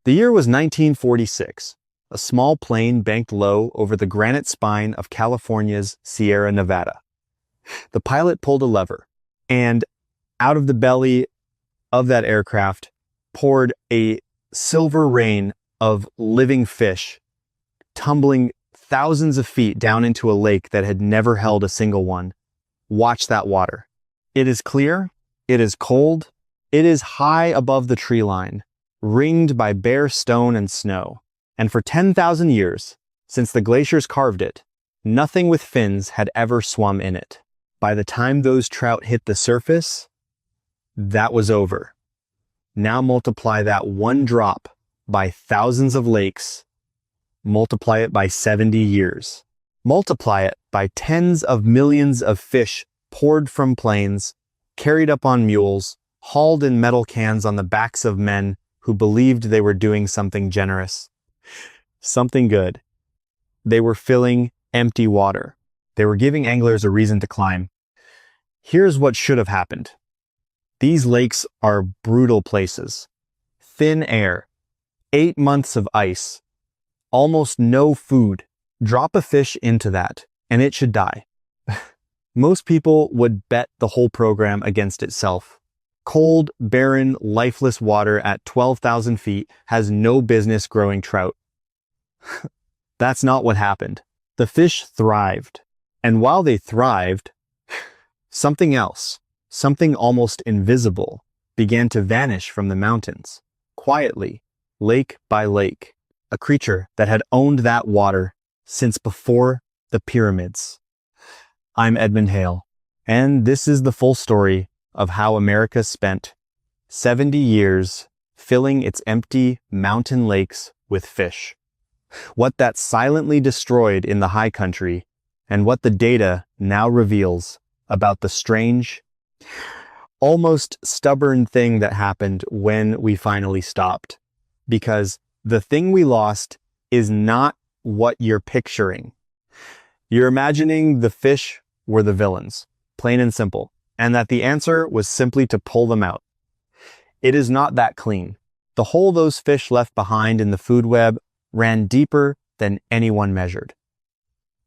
The year was 1946. A small plane banked low over the granite spine of California's Sierra Nevada. The pilot pulled a lever, and out of the belly of that aircraft poured a silver rain of living fish, tumbling thousands of feet down into a lake that had never held a single one. Watch that water. It is clear, it is cold, it is high above the tree line, ringed by bare stone and snow. And for 10,000 years, since the glaciers carved it, nothing with fins had ever swum in it. By the time those trout hit the surface, that was over. Now multiply that one drop by thousands of lakes. Multiply it by 70 years. Multiply it by tens of millions of fish poured from planes, carried up on mules, hauled in metal cans on the backs of men who believed they were doing something generous. Something good. They were filling empty water. They were giving anglers a reason to climb. Here's what should have happened. These lakes are brutal places. Thin air, 8 months of ice, almost no food. Drop a fish into that, and it should die. Most people would bet the whole program against itself. Cold, barren, lifeless water at 12,000 feet has no business growing trout. That's not what happened. The fish thrived. And while they thrived, something else, something almost invisible, began to vanish from the mountains, quietly, lake by lake, a creature that had owned that water since before the pyramids. I'm Edmund Hale, and this is the full story of how America spent 70 years filling its empty mountain lakes with fish. What that silently destroyed in the high country, and what the data now reveals about the strange, almost stubborn thing that happened when we finally stopped. Because the thing we lost is not what you're picturing. You're imagining the fish were the villains, plain and simple, and that the answer was simply to pull them out. It is not that clean. The hole those fish left behind in the food web ran deeper than anyone measured.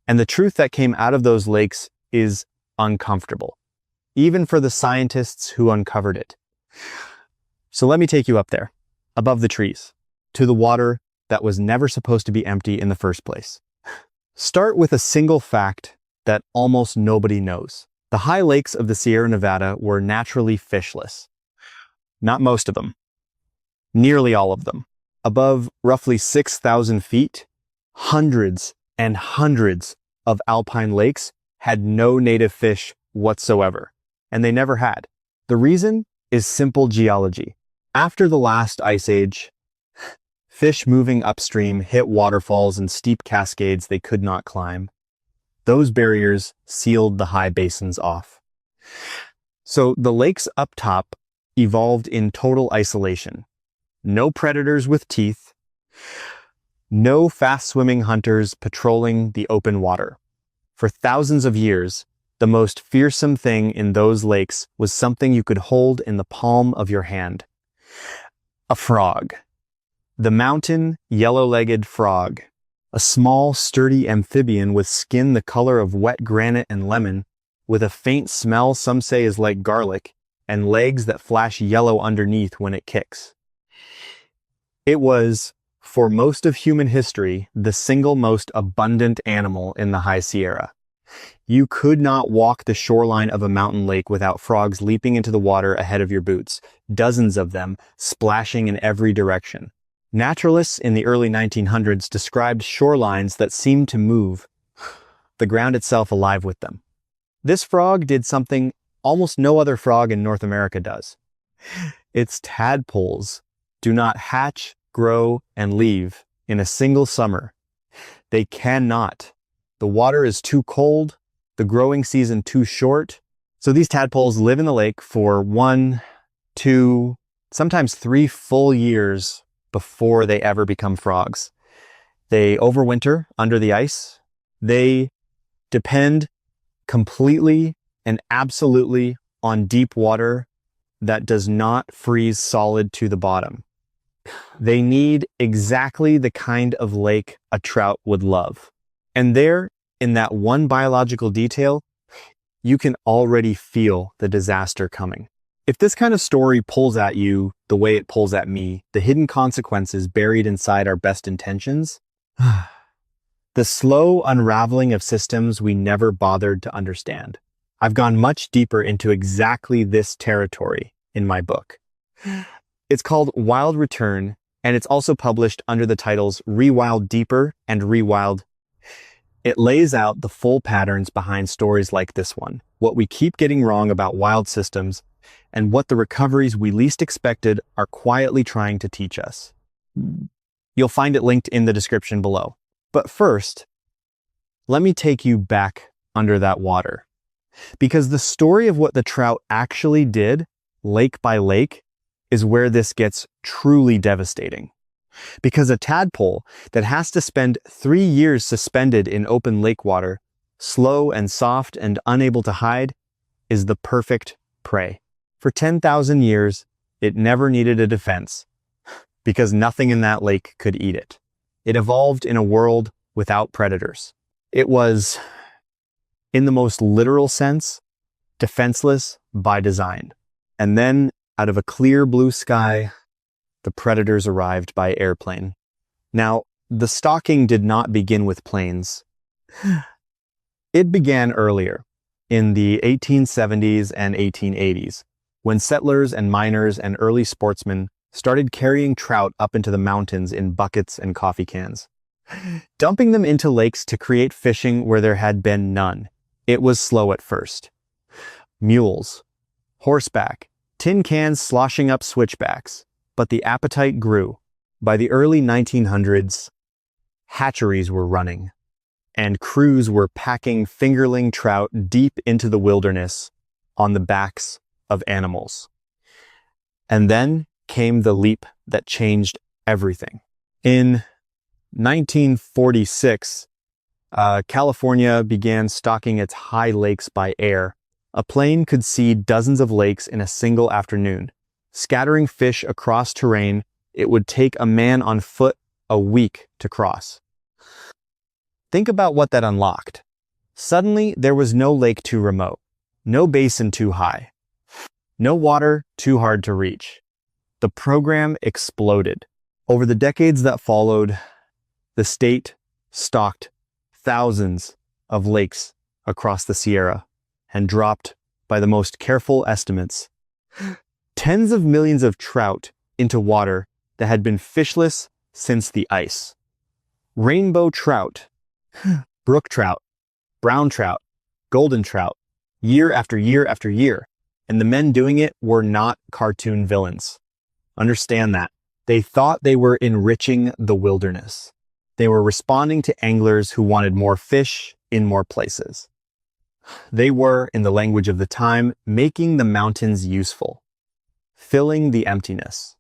And the truth that came out of those lakes is uncomfortable, even for the scientists who uncovered it. So let me take you up there, above the trees, to the water that was never supposed to be empty in the first place. Start with a single fact that almost nobody knows. The high lakes of the Sierra Nevada were naturally fishless. Not most of them. Nearly all of them. Above roughly 6,000 feet, hundreds and hundreds of alpine lakes had no native fish whatsoever, and they never had. The reason is simple geology. After the last ice age, fish moving upstream hit waterfalls and steep cascades they could not climb. Those barriers sealed the high basins off. So the lakes up top evolved in total isolation. No predators with teeth, no fast-swimming hunters patrolling the open water. For thousands of years, the most fearsome thing in those lakes was something you could hold in the palm of your hand. A frog. The mountain yellow-legged frog. A small, sturdy amphibian with skin the color of wet granite and lemon, with a faint smell some say is like garlic, and legs that flash yellow underneath when it kicks. It was, for most of human history, the single most abundant animal in the High Sierra. You could not walk the shoreline of a mountain lake without frogs leaping into the water ahead of your boots, dozens of them splashing in every direction. Naturalists in the early 1900s described shorelines that seemed to move, the ground itself alive with them. This frog did something almost no other frog in North America does. Its tadpoles do not hatch, grow, and leave in a single summer. They cannot. The water is too cold, the growing season too short, so these tadpoles live in the lake for 1, 2, sometimes 3 full years before they ever become frogs. They overwinter under the ice. They depend completely and absolutely on deep water that does not freeze solid to the bottom. They need exactly the kind of lake a trout would love. And there, in that one biological detail, you can already feel the disaster coming. If this kind of story pulls at you the way it pulls at me, the hidden consequences buried inside our best intentions, the slow unraveling of systems we never bothered to understand. I've gone much deeper into exactly this territory in my book. It's called Wild Return, and it's also published under the titles Rewild Deeper and Rewild. It lays out the full patterns behind stories like this one, what we keep getting wrong about wild systems, and what the recoveries we least expected are quietly trying to teach us. You'll find it linked in the description below. But first, let me take you back under that water. Because the story of what the trout actually did, lake by lake, is where this gets truly devastating. Because a tadpole that has to spend 3 years suspended in open lake water, slow and soft and unable to hide, is the perfect prey. For 10,000 years, it never needed a defense, because nothing in that lake could eat it. It evolved in a world without predators. It was, in the most literal sense, defenseless by design. And then, out of a clear blue sky, the predators arrived by airplane. Now, the stalking did not begin with planes. It began earlier, in the 1870s and 1880s, when settlers and miners and early sportsmen started carrying trout up into the mountains in buckets and coffee cans, dumping them into lakes to create fishing where there had been none. It was slow at first. Mules, horseback, tin cans sloshing up switchbacks, but the appetite grew. By the early 1900s, hatcheries were running, and crews were packing fingerling trout deep into the wilderness on the backs of animals. And then came the leap that changed everything. In 1946, California began stocking its high lakes by air. A plane could see dozens of lakes in a single afternoon. Scattering fish across terrain it would take a man on foot a week to cross. Think about what that unlocked. Suddenly, there was no lake too remote, no basin too high, no water too hard to reach. The program exploded. Over the decades that followed, the state stocked thousands of lakes across the Sierra and dropped, by the most careful estimates, tens of millions of trout into water that had been fishless since the ice. Rainbow trout, brook trout, brown trout, golden trout, year after year after year. And the men doing it were not cartoon villains. Understand that. They thought they were enriching the wilderness. They were responding to anglers who wanted more fish in more places. They were, in the language of the time, making the mountains useful, filling the emptiness.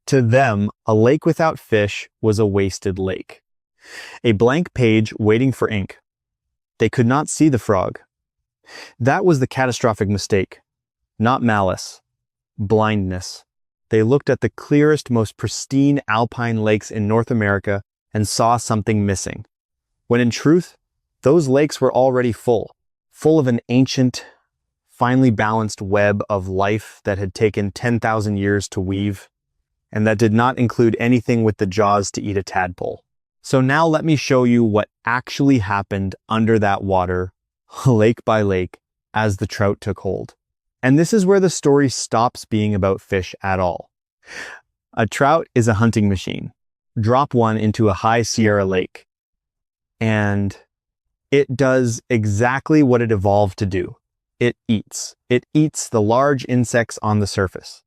To them, a lake without fish was a wasted lake, a blank page waiting for ink. They could not see the frog. That was the catastrophic mistake, not malice, blindness. They looked at the clearest, most pristine alpine lakes in North America and saw something missing, when in truth, those lakes were already full of an ancient, finely balanced web of life that had taken 10,000 years to weave, and that did not include anything with the jaws to eat a tadpole. So now let me show you what actually happened under that water, lake by lake, as the trout took hold. And this is where the story stops being about fish at all. A trout is a hunting machine. Drop one into a high Sierra lake, and it does exactly what it evolved to do. It eats. It eats the large insects on the surface.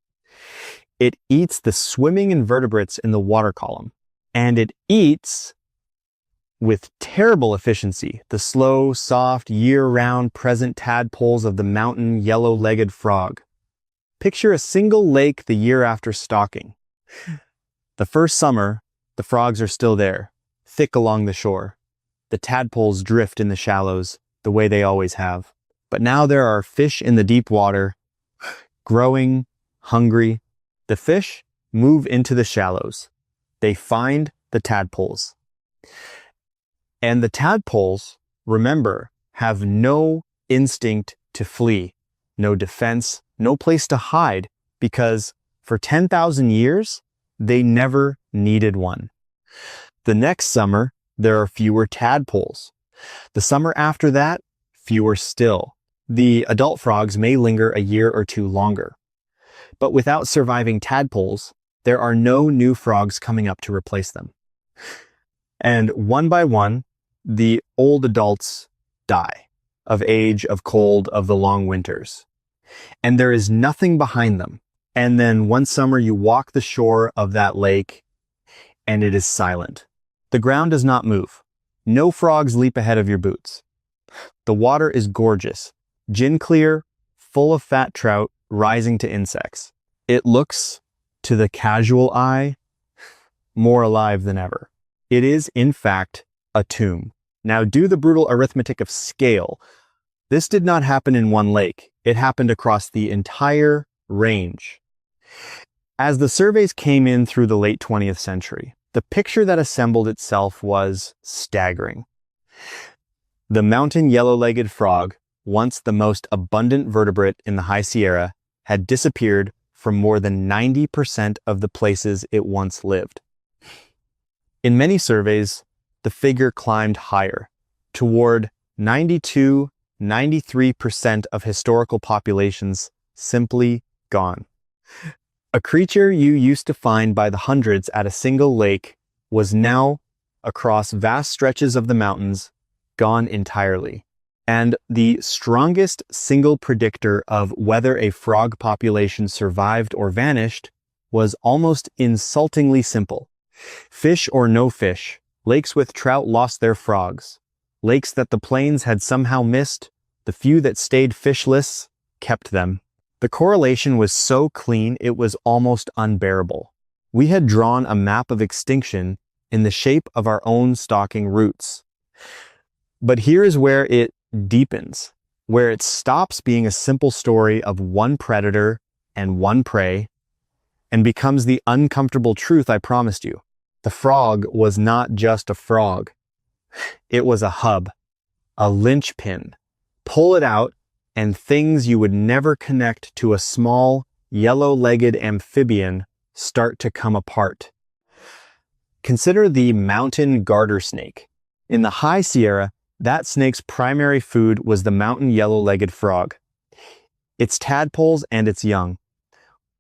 It eats the swimming invertebrates in the water column. And it eats, with terrible efficiency, the slow, soft, year-round present tadpoles of the mountain yellow-legged frog. Picture a single lake the year after stocking. The first summer, the frogs are still there, thick along the shore. The tadpoles drift in the shallows, the way they always have. But now there are fish in the deep water, growing, hungry. The fish, move into the shallows. They find the tadpoles. And the tadpoles, remember, have no instinct to flee, no defense, no place to hide, because for 10,000 years, they never needed one. The next summer, there are fewer tadpoles. The summer after that, fewer still. The adult frogs may linger a year or two longer. But without surviving tadpoles, there are no new frogs coming up to replace them. And one by one, the old adults die of age, of cold, of the long winters. And there is nothing behind them. And then one summer you walk the shore of that lake and it is silent. The ground does not move. No frogs leap ahead of your boots. The water is gorgeous, gin clear, full of fat trout rising to insects. It looks, to the casual eye, more alive than ever. It is, in fact, a tomb. Now do the brutal arithmetic of scale. This did not happen in one lake. It happened across the entire range. As the surveys came in through the late 20th century, the picture that assembled itself was staggering. The mountain yellow-legged frog, once the most abundant vertebrate in the High Sierra, had disappeared from more than 90% of the places it once lived. In many surveys, the figure climbed higher, toward 92-93% of historical populations simply gone. A creature you used to find by the hundreds at a single lake was now, across vast stretches of the mountains, gone entirely. And the strongest single predictor of whether a frog population survived or vanished was almost insultingly simple. Fish or no fish, lakes with trout lost their frogs. Lakes that the plains had somehow missed, the few that stayed fishless kept them. The correlation was so clean it was almost unbearable. We had drawn a map of extinction in the shape of our own stalking roots. But here is where it deepens, where it stops being a simple story of one predator and one prey, and becomes the uncomfortable truth I promised you. The frog was not just a frog. It was a hub, a linchpin. Pull it out, and things you would never connect to a small, yellow-legged amphibian start to come apart. Consider the mountain garter snake. In the High Sierra, that snake's primary food was the mountain yellow-legged frog, its tadpoles and its young.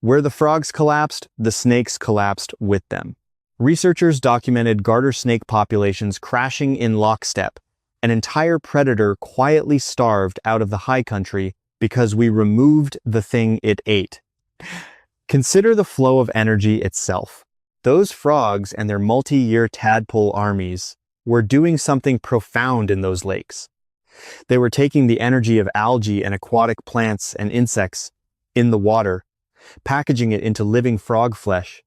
Where the frogs collapsed, the snakes collapsed with them. Researchers documented garter snake populations crashing in lockstep. An entire predator quietly starved out of the high country because we removed the thing it ate. Consider the flow of energy itself. Those frogs and their multi-year tadpole armies were doing something profound in those lakes. They were taking the energy of algae and aquatic plants and insects in the water, packaging it into living frog flesh,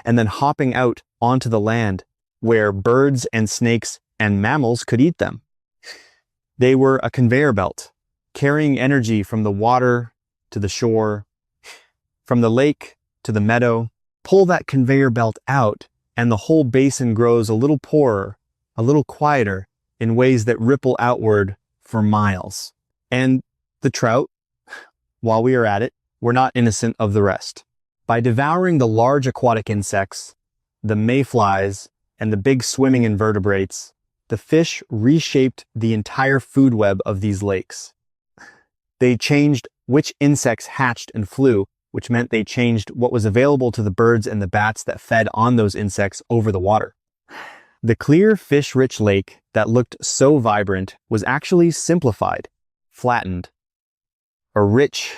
and then hopping out onto the land where birds and snakes and mammals could eat them. They were a conveyor belt, carrying energy from the water to the shore, from the lake to the meadow. Pull that conveyor belt out, and the whole basin grows a little poorer, a little quieter, in ways that ripple outward for miles. And the trout, while we are at it, were not innocent of the rest. By devouring the large aquatic insects, the mayflies, and the big swimming invertebrates, the fish reshaped the entire food web of these lakes. They changed which insects hatched and flew, which meant they changed what was available to the birds and the bats that fed on those insects over the water. The clear, fish-rich lake that looked so vibrant was actually simplified, flattened. A rich,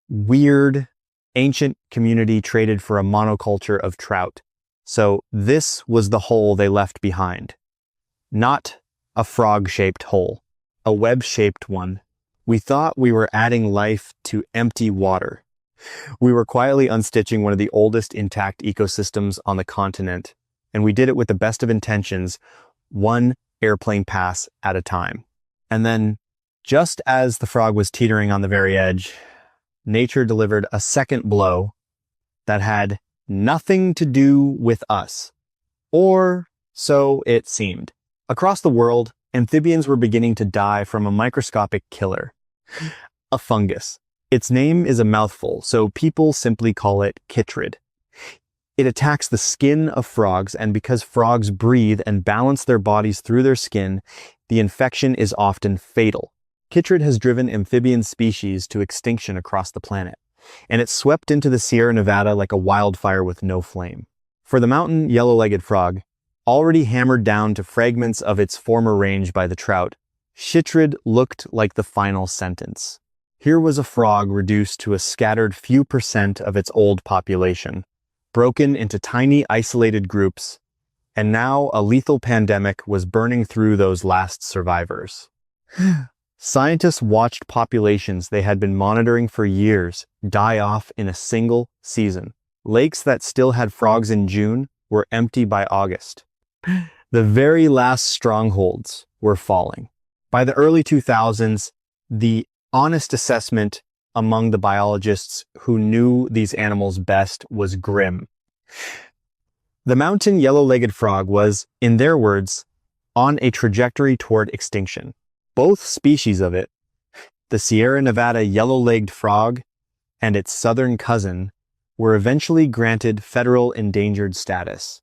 weird, ancient community traded for a monoculture of trout. So this was the hole they left behind. Not a frog-shaped hole, a web-shaped one. We thought we were adding life to empty water. We were quietly unstitching one of the oldest intact ecosystems on the continent, and we did it with the best of intentions, one airplane pass at a time. And then, just as the frog was teetering on the very edge, nature delivered a second blow that had nothing to do with us. Or so it seemed. Across the world, amphibians were beginning to die from a microscopic killer, a fungus. Its name is a mouthful, so people simply call it chytrid. It attacks the skin of frogs, and because frogs breathe and balance their bodies through their skin, the infection is often fatal. Chytrid has driven amphibian species to extinction across the planet, and it swept into the Sierra Nevada like a wildfire with no flame. For the mountain yellow-legged frog, already hammered down to fragments of its former range by the trout, chytrid looked like the final sentence. Here was a frog reduced to a scattered few percent of its old population, broken into tiny isolated groups, and now a lethal pandemic was burning through those last survivors. Scientists watched populations they had been monitoring for years die off in a single season. Lakes that still had frogs in June were empty by August. The very last strongholds were falling. By the early 2000s, the honest assessment among the biologists who knew these animals best was grim. The mountain yellow-legged frog was, in their words, on a trajectory toward extinction. Both species of it, the Sierra Nevada yellow-legged frog and its southern cousin, were eventually granted federal endangered status.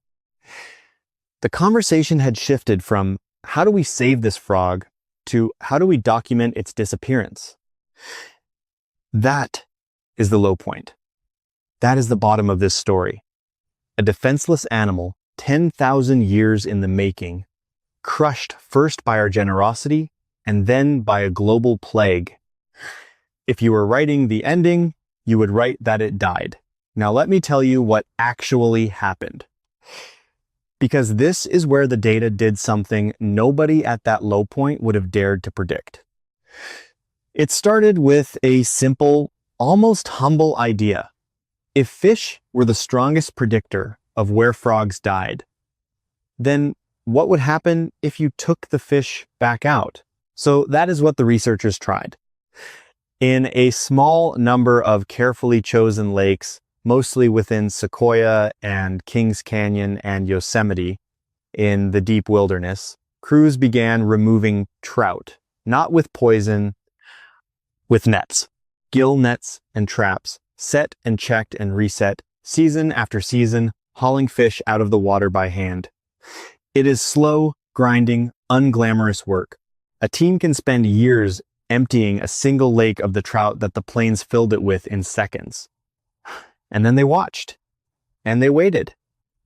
The conversation had shifted from how do we save this frog to how do we document its disappearance? That is the low point. That is the bottom of this story. A defenseless animal, 10,000 years in the making, crushed first by our generosity and then by a global plague. If you were writing the ending, you would write that it died. Now let me tell you what actually happened. Because this is where the data did something nobody at that low point would have dared to predict. It started with a simple, almost humble idea. If fish were the strongest predictor of where frogs died, then what would happen if you took the fish back out? So that is what the researchers tried. In a small number of carefully chosen lakes, mostly within Sequoia and Kings Canyon and Yosemite in the deep wilderness, crews began removing trout, not with poison, with nets, gill nets and traps, set and checked and reset, season after season, hauling fish out of the water by hand. It is slow, grinding, unglamorous work. A team can spend years emptying a single lake of the trout that the planes filled it with in seconds. And then they watched. And they waited.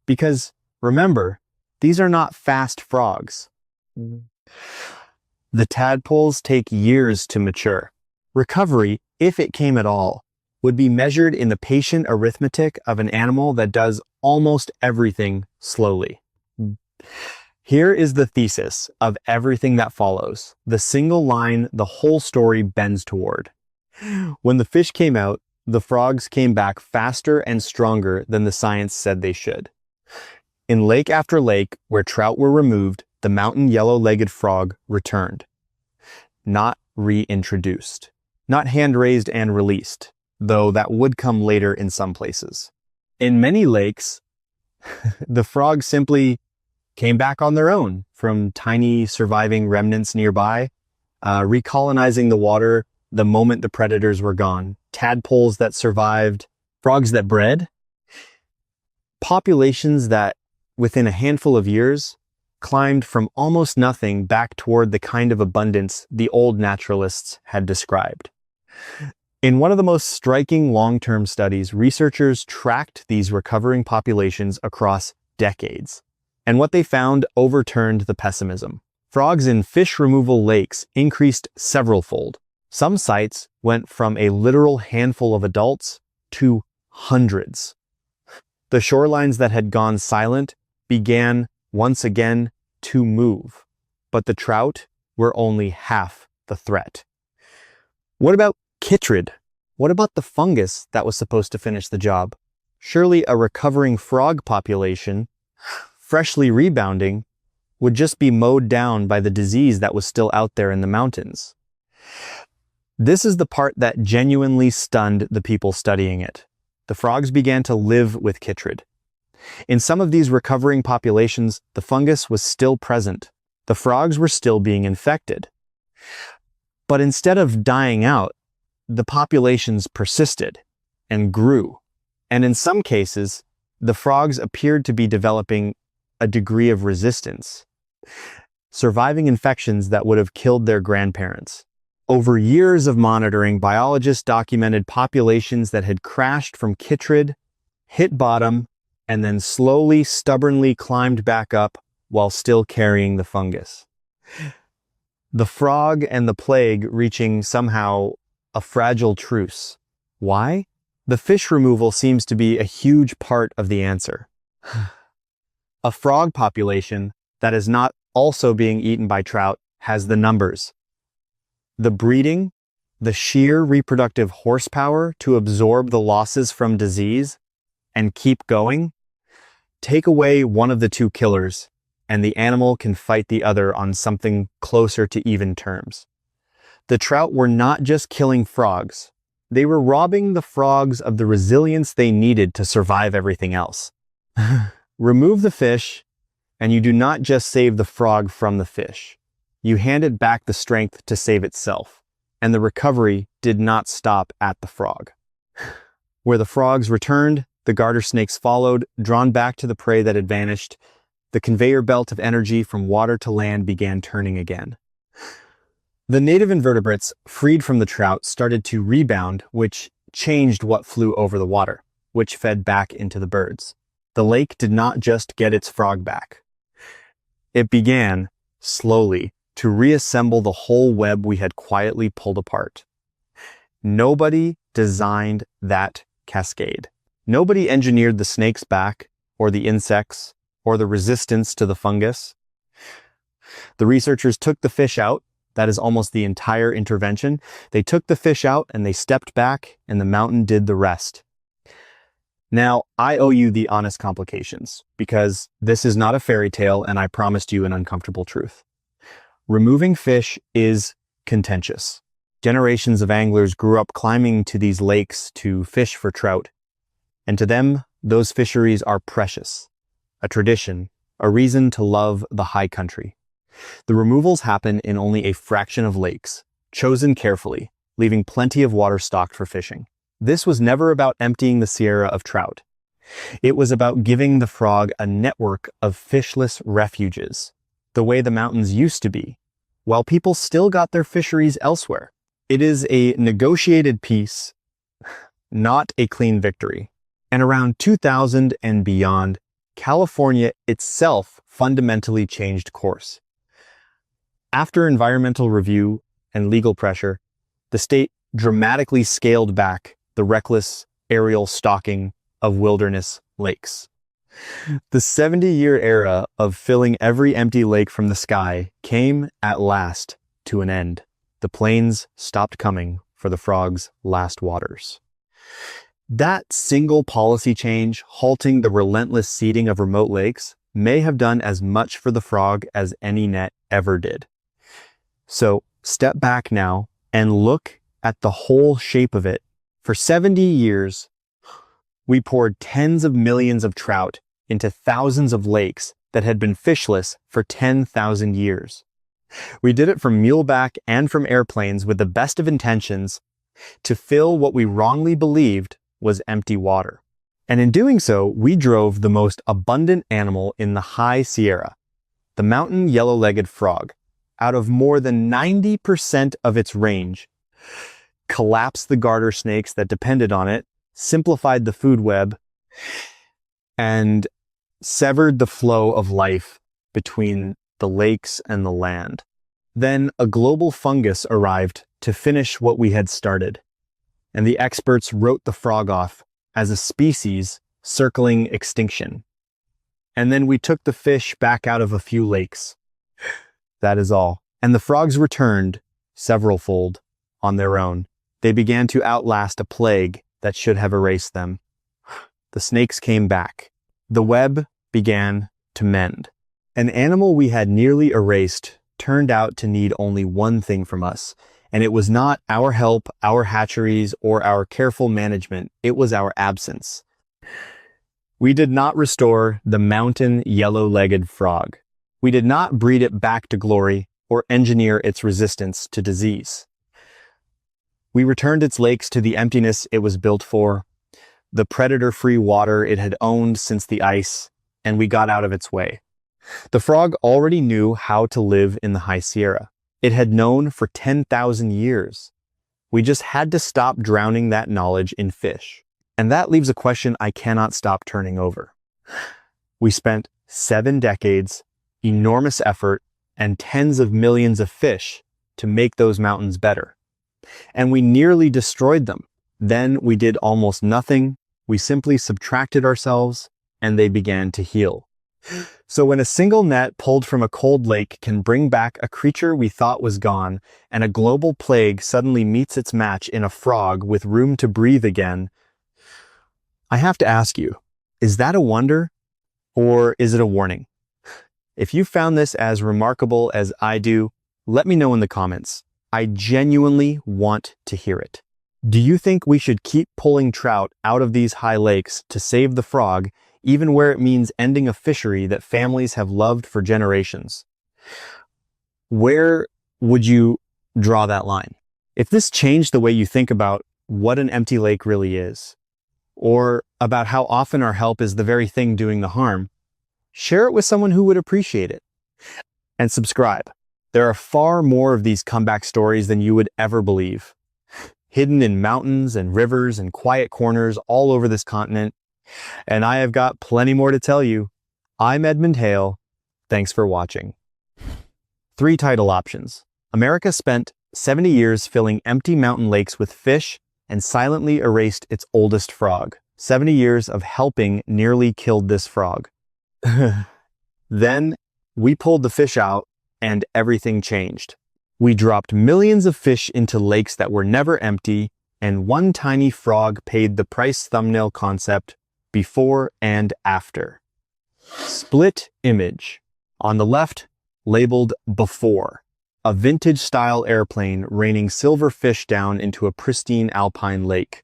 Because, remember, these are not fast frogs. The tadpoles take years to mature. Recovery, if it came at all, would be measured in the patient arithmetic of an animal that does almost everything slowly. Here is the thesis of everything that follows, the single line the whole story bends toward. When the fish came out, the frogs came back faster and stronger than the science said they should. In lake after lake where trout were removed, the mountain yellow-legged frog returned. Not reintroduced. Not hand-raised and released, though that would come later in some places. In many lakes, the frogs simply came back on their own from tiny surviving remnants nearby, recolonizing the water the moment the predators were gone. Tadpoles that survived, frogs that bred, populations that, within a handful of years, climbed from almost nothing back toward the kind of abundance the old naturalists had described. In one of the most striking long-term studies, researchers tracked these recovering populations across decades. And what they found overturned the pessimism. Frogs in fish removal lakes increased several-fold. Some sites went from a literal handful of adults to hundreds. The shorelines that had gone silent began once again to move, but the trout were only half the threat. What about chytrid? What about the fungus that was supposed to finish the job? Surely a recovering frog population, freshly rebounding, would just be mowed down by the disease that was still out there in the mountains. This is the part that genuinely stunned the people studying it. the frogs began to live with chytrid. In some of these recovering populations, the fungus was still present. The frogs were still being infected. But instead of dying out, the populations persisted and grew. And in some cases, the frogs appeared to be developing a degree of resistance, surviving infections that would have killed their grandparents. Over years of monitoring, biologists documented populations that had crashed from chytrid, hit bottom, and then slowly, stubbornly climbed back up while still carrying the fungus. The frog and the plague reaching somehow a fragile truce. Why? The fish removal seems to be a huge part of the answer. A frog population that is not also being eaten by trout has the numbers, the breeding, the sheer reproductive horsepower to absorb the losses from disease and keep going. Take away one of the two killers, and the animal can fight the other on something closer to even terms. The trout were not just killing frogs. They were robbing the frogs of the resilience they needed to survive everything else. Remove the fish, and you do not just save the frog from the fish. You hand it back the strength to save itself, and the recovery did not stop at the frog. Where the frogs returned, the garter snakes followed, drawn back to the prey that had vanished. The conveyor belt of energy from water to land began turning again. The native invertebrates, freed from the trout, started to rebound, which changed what flew over the water, which fed back into the birds. The lake did not just get its frog back. It began, slowly, to reassemble the whole web we had quietly pulled apart. Nobody designed that cascade. Nobody engineered the snake's back, or the insects, or the resistance to the fungus. The researchers took the fish out. That is almost the entire intervention. They took the fish out and they stepped back, and the mountain did the rest. Now, I owe you the honest complications, because this is not a fairy tale and I promised you an uncomfortable truth. Removing fish is contentious. Generations of anglers grew up climbing to these lakes to fish for trout, and to them, those fisheries are precious, a tradition, a reason to love the high country. The removals happen in only a fraction of lakes, chosen carefully, leaving plenty of water stocked for fishing. This was never about emptying the Sierra of trout. It was about giving the frog a network of fishless refuges, the way the mountains used to be, while people still got their fisheries elsewhere. It is a negotiated peace, not a clean victory. And around 2000 and beyond, California itself fundamentally changed course. After environmental review and legal pressure, the state dramatically scaled back the reckless aerial stalking of wilderness lakes. The 70-year era of filling every empty lake from the sky came at last to an end. The plains stopped coming for the frogs' last waters. That single policy change, halting the relentless seeding of remote lakes, may have done as much for the frog as any net ever did. So step back now and look at the whole shape of it. For 70 years, we poured tens of millions of trout into thousands of lakes that had been fishless for 10,000 years. We did it from muleback and from airplanes with the best of intentions to fill what we wrongly believed was empty water. And in doing so, we drove the most abundant animal in the high Sierra, the mountain yellow-legged frog, out of more than 90% of its range, collapsed the garter snakes that depended on it, simplified the food web, and severed the flow of life between the lakes and the land. Then a global fungus arrived to finish what we had started, and the experts wrote the frog off as a species circling extinction. And then we took the fish back out of a few lakes. That is all. And the frogs returned, several-fold, on their own. They began to outlast a plague that should have erased them. The snakes came back. The web began to mend. An animal we had nearly erased turned out to need only one thing from us, And it was not our help, our hatcheries, or our careful management. It was our absence. We did not restore the mountain yellow-legged frog. We did not breed it back to glory or engineer its resistance to disease. We returned its lakes to the emptiness it was built for, the predator-free water it had owned since the ice, and we got out of its way. The frog already knew how to live in the High Sierra. It had known for 10,000 years. We just had to stop drowning that knowledge in fish. And that leaves a question I cannot stop turning over. We spent 7 decades, enormous effort, and tens of millions of fish to make those mountains better. And we nearly destroyed them. Then we did almost nothing. We simply subtracted ourselves, and they began to heal. So when a single net pulled from a cold lake can bring back a creature we thought was gone, and a global plague suddenly meets its match in a frog with room to breathe again, I have to ask you, is that a wonder, or is it a warning? If you found this as remarkable as I do, let me know in the comments. I genuinely want to hear it. Do you think we should keep pulling trout out of these high lakes to save the frog, even where it means ending a fishery that families have loved for generations? Where would you draw that line? If this changed the way you think about what an empty lake really is, or about how often our help is the very thing doing the harm, share it with someone who would appreciate it. And subscribe. There are far more of these comeback stories than you would ever believe, hidden in mountains and rivers and quiet corners all over this continent. And I have got plenty more to tell you. I'm Edmund Hale. Thanks for watching. 3 title options. America spent 70 years filling empty mountain lakes with fish and silently erased its oldest frog. 70 years of helping nearly killed this frog. Then we pulled the fish out and everything changed. We dropped millions of fish into lakes that were never empty, and one tiny frog paid the price. Thumbnail concept, before and after. Split image. On the left, labeled before. A vintage-style airplane raining silver fish down into a pristine alpine lake.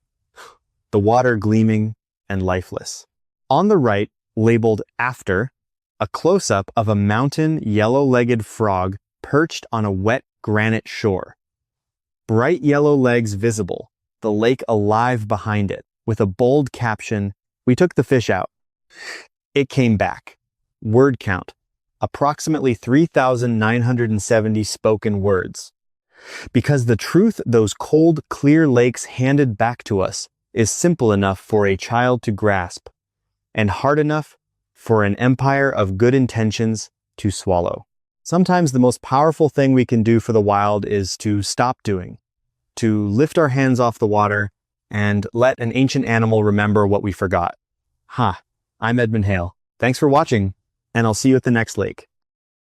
The water gleaming and lifeless. On the right, labeled after, a close-up of a mountain yellow-legged frog perched on a wet granite shore. Bright yellow legs visible, the lake alive behind it, with a bold caption, "We took the fish out." It came back. Word count, approximately 3,970 spoken words. Because the truth those cold, clear lakes handed back to us is simple enough for a child to grasp, and hard enough for an empire of good intentions to swallow. Sometimes the most powerful thing we can do for the wild is to stop doing, to lift our hands off the water and let an ancient animal remember what we forgot. I'm Edmund Hale. Thanks for watching, and I'll see you at the next lake.